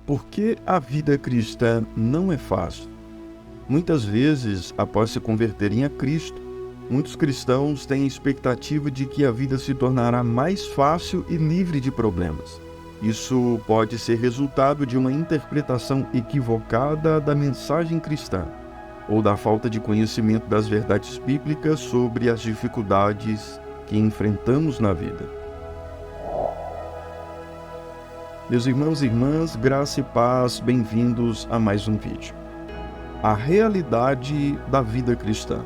Por que a vida cristã não é fácil? Muitas vezes, após se converterem a Cristo, muitos cristãos têm a expectativa de que a vida se tornará mais fácil e livre de problemas. Isso pode ser resultado de uma interpretação equivocada da mensagem cristã, ou da falta de conhecimento das verdades bíblicas sobre as dificuldades que enfrentamos na vida. Meus irmãos e irmãs, graça e paz, bem-vindos a mais um vídeo. A realidade da vida cristã.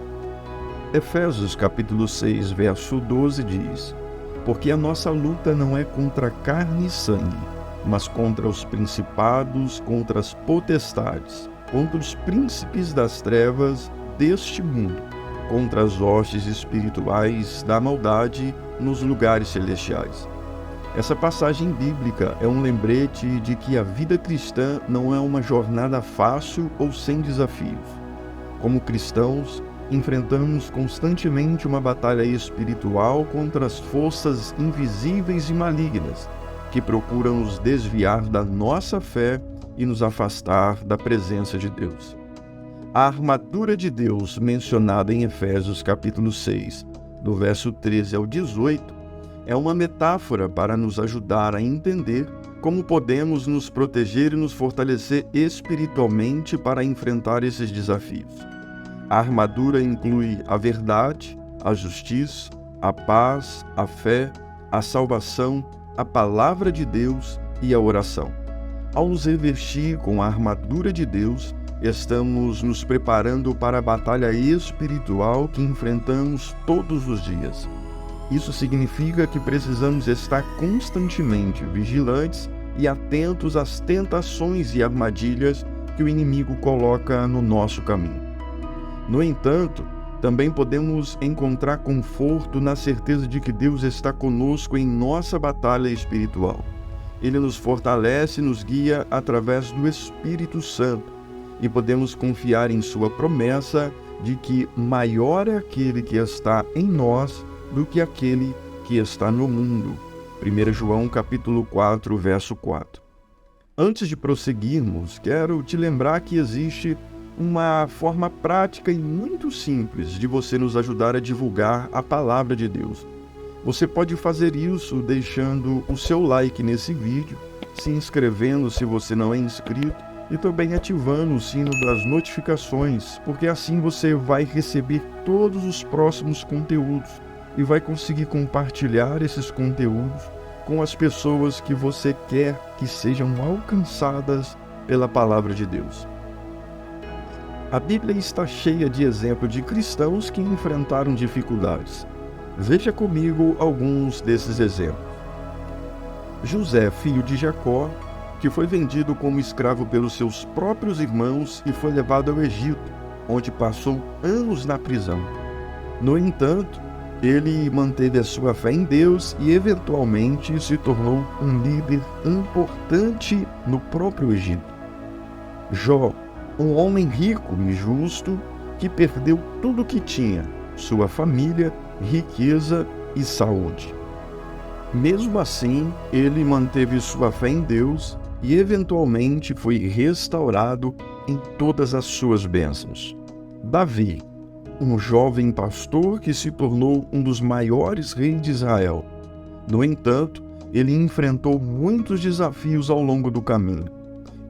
Efésios capítulo 6, verso 12 diz: porque a nossa luta não é contra carne e sangue, mas contra os principados, contra as potestades, contra os príncipes das trevas deste mundo, contra as hostes espirituais da maldade nos lugares celestiais. Essa passagem bíblica é um lembrete de que a vida cristã não é uma jornada fácil ou sem desafios. Como cristãos, enfrentamos constantemente uma batalha espiritual contra as forças invisíveis e malignas que procuram nos desviar da nossa fé e nos afastar da presença de Deus. A armadura de Deus, mencionada em Efésios capítulo 6, do verso 13 ao 18, é uma metáfora para nos ajudar a entender como podemos nos proteger e nos fortalecer espiritualmente para enfrentar esses desafios. A armadura inclui a verdade, a justiça, a paz, a fé, a salvação, a palavra de Deus e a oração. Ao nos revestir com a armadura de Deus, estamos nos preparando para a batalha espiritual que enfrentamos todos os dias. Isso significa que precisamos estar constantemente vigilantes e atentos às tentações e armadilhas que o inimigo coloca no nosso caminho. No entanto, também podemos encontrar conforto na certeza de que Deus está conosco em nossa batalha espiritual. Ele nos fortalece e nos guia através do Espírito Santo e podemos confiar em sua promessa de que maior é aquele que está em nós do que aquele que está no mundo. 1 João capítulo 4, verso 4. Antes de prosseguirmos, quero te lembrar que existe uma forma prática e muito simples de você nos ajudar a divulgar a palavra de Deus. Você pode fazer isso deixando o seu like nesse vídeo, se inscrevendo se você não é inscrito e também ativando o sino das notificações, porque assim você vai receber todos os próximos conteúdos e vai conseguir compartilhar esses conteúdos com as pessoas que você quer que sejam alcançadas pela palavra de Deus. A Bíblia está cheia de exemplos de cristãos que enfrentaram dificuldades. Veja comigo alguns desses exemplos. José, filho de Jacó, que foi vendido como escravo pelos seus próprios irmãos e foi levado ao Egito, onde passou anos na prisão. No entanto, ele manteve a sua fé em Deus e eventualmente se tornou um líder importante no próprio Egito. Jó, um homem rico e justo que perdeu tudo o que tinha, sua família, riqueza e saúde. Mesmo assim, ele manteve sua fé em Deus e eventualmente foi restaurado em todas as suas bênçãos. Davi, um jovem pastor que se tornou um dos maiores reis de Israel. No entanto, ele enfrentou muitos desafios ao longo do caminho,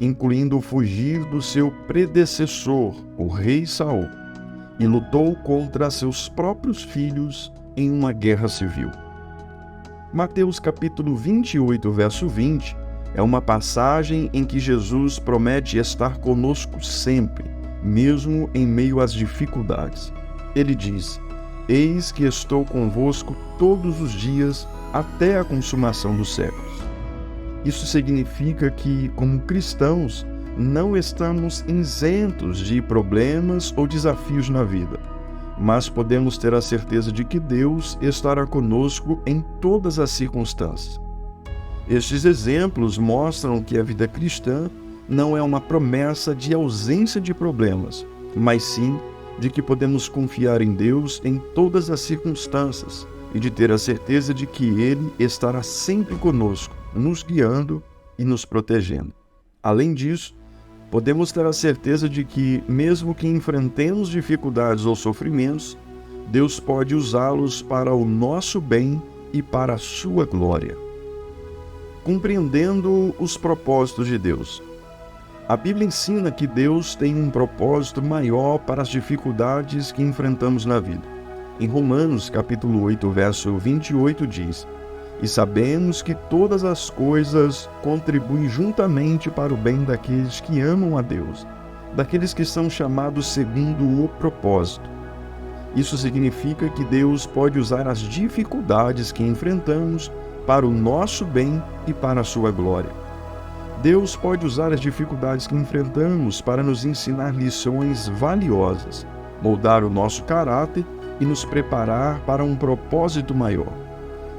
incluindo fugir do seu predecessor, o rei Saul, e lutou contra seus próprios filhos em uma guerra civil. Mateus capítulo 28, verso 20, é uma passagem em que Jesus promete estar conosco sempre, mesmo em meio às dificuldades. Ele diz: eis que estou convosco todos os dias até a consumação dos séculos. Isso significa que, como cristãos, não estamos isentos de problemas ou desafios na vida, mas podemos ter a certeza de que Deus estará conosco em todas as circunstâncias. Estes exemplos mostram que a vida cristã não é uma promessa de ausência de problemas, mas sim de que podemos confiar em Deus em todas as circunstâncias e de ter a certeza de que Ele estará sempre conosco, nos guiando e nos protegendo. Além disso, podemos ter a certeza de que, mesmo que enfrentemos dificuldades ou sofrimentos, Deus pode usá-los para o nosso bem e para a sua glória. Compreendendo os propósitos de Deus. A Bíblia ensina que Deus tem um propósito maior para as dificuldades que enfrentamos na vida. Em Romanos, capítulo 8, verso 28, diz: "E sabemos que todas as coisas contribuem juntamente para o bem daqueles que amam a Deus, daqueles que são chamados segundo o propósito." Isso significa que Deus pode usar as dificuldades que enfrentamos para o nosso bem e para a sua glória. Deus pode usar as dificuldades que enfrentamos para nos ensinar lições valiosas, moldar o nosso caráter e nos preparar para um propósito maior.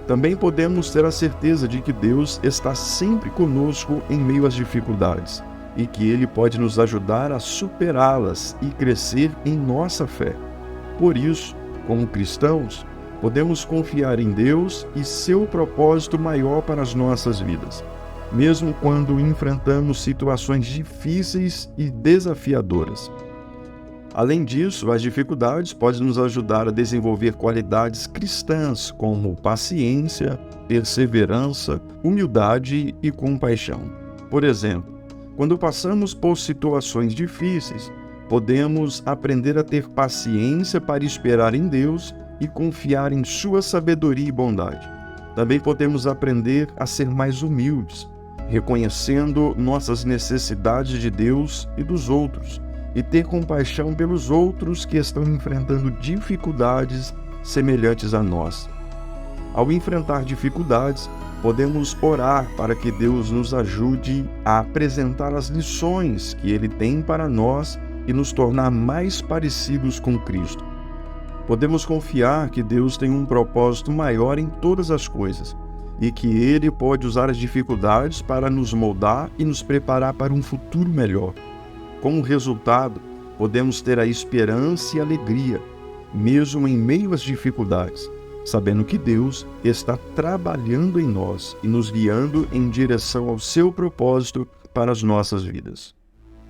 Também podemos ter a certeza de que Deus está sempre conosco em meio às dificuldades e que Ele pode nos ajudar a superá-las e crescer em nossa fé. Por isso, como cristãos, podemos confiar em Deus e seu propósito maior para as nossas vidas, mesmo quando enfrentamos situações difíceis e desafiadoras. Além disso, as dificuldades podem nos ajudar a desenvolver qualidades cristãs como paciência, perseverança, humildade e compaixão. Por exemplo, quando passamos por situações difíceis, podemos aprender a ter paciência para esperar em Deus e confiar em sua sabedoria e bondade. Também podemos aprender a ser mais humildes, reconhecendo nossas necessidades de Deus e dos outros, e ter compaixão pelos outros que estão enfrentando dificuldades semelhantes a nós. Ao enfrentar dificuldades, podemos orar para que Deus nos ajude a apresentar as lições que Ele tem para nós e nos tornar mais parecidos com Cristo. Podemos confiar que Deus tem um propósito maior em todas as coisas e que Ele pode usar as dificuldades para nos moldar e nos preparar para um futuro melhor. Como resultado, podemos ter a esperança e a alegria, mesmo em meio às dificuldades, sabendo que Deus está trabalhando em nós e nos guiando em direção ao seu propósito para as nossas vidas.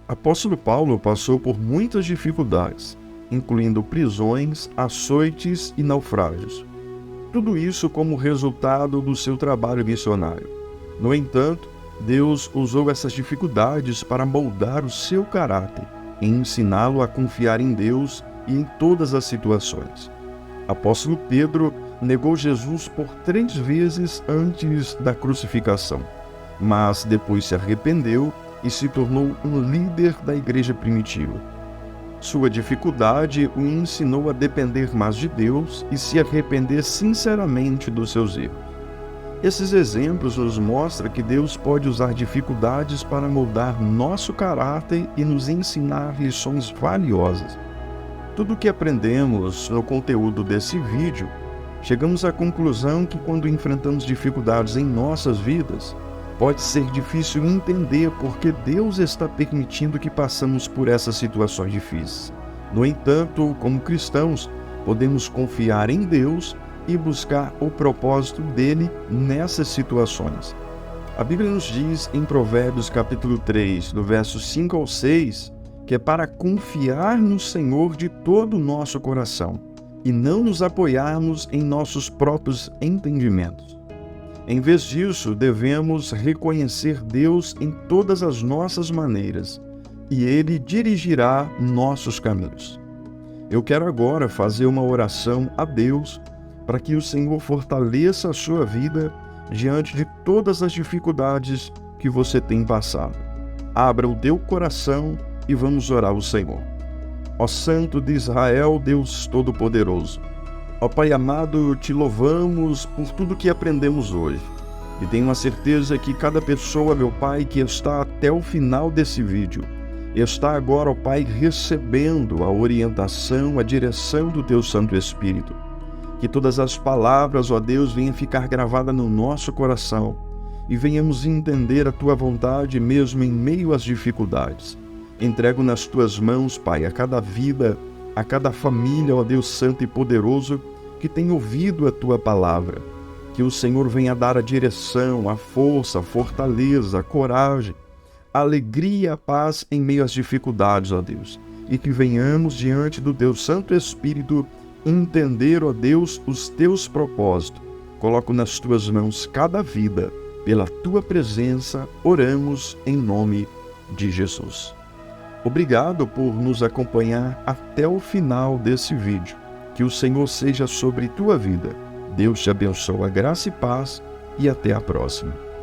Apóstolo Paulo passou por muitas dificuldades, incluindo prisões, açoites e naufrágios. Tudo isso como resultado do seu trabalho missionário. No entanto, Deus usou essas dificuldades para moldar o seu caráter e ensiná-lo a confiar em Deus e em todas as situações. Apóstolo Pedro negou Jesus por 3 vezes antes da crucificação, mas depois se arrependeu e se tornou um líder da igreja primitiva. Sua dificuldade o ensinou a depender mais de Deus e se arrepender sinceramente dos seus erros. Esses exemplos nos mostram que Deus pode usar dificuldades para moldar nosso caráter e nos ensinar lições valiosas. Tudo o que aprendemos no conteúdo desse vídeo, chegamos à conclusão que quando enfrentamos dificuldades em nossas vidas, pode ser difícil entender por que Deus está permitindo que passemos por essas situações difíceis. No entanto, como cristãos, podemos confiar em Deus e buscar o propósito dele nessas situações. A Bíblia nos diz em Provérbios capítulo 3, do verso 5 ao 6, que é para confiar no Senhor de todo o nosso coração e não nos apoiarmos em nossos próprios entendimentos. Em vez disso, devemos reconhecer Deus em todas as nossas maneiras e Ele dirigirá nossos caminhos. Eu quero agora fazer uma oração a Deus para que o Senhor fortaleça a sua vida diante de todas as dificuldades que você tem passado. Abra o teu coração e vamos orar ao Senhor. Ó Santo de Israel, Deus Todo-Poderoso, ó Pai amado, te louvamos por tudo que aprendemos hoje. E tenho a certeza que cada pessoa, meu Pai, que está até o final desse vídeo, está agora, ó Pai, recebendo a orientação, a direção do Teu Santo Espírito. Que todas as palavras, ó Deus, venham ficar gravadas no nosso coração e venhamos entender a Tua vontade mesmo em meio às dificuldades. Entrego nas Tuas mãos, Pai, a cada vida, a cada família, ó Deus Santo e Poderoso, que tem ouvido a Tua palavra. Que o Senhor venha dar a direção, a força, a fortaleza, a coragem, alegria e a paz em meio às dificuldades, ó Deus. E que venhamos diante do Teu Santo Espírito entender, ó Deus, os Teus propósitos. Coloco nas Tuas mãos cada vida. Pela Tua presença, oramos em nome de Jesus. Obrigado por nos acompanhar até o final desse vídeo. Que o Senhor seja sobre tua vida. Deus te abençoe, graça e paz, e até a próxima.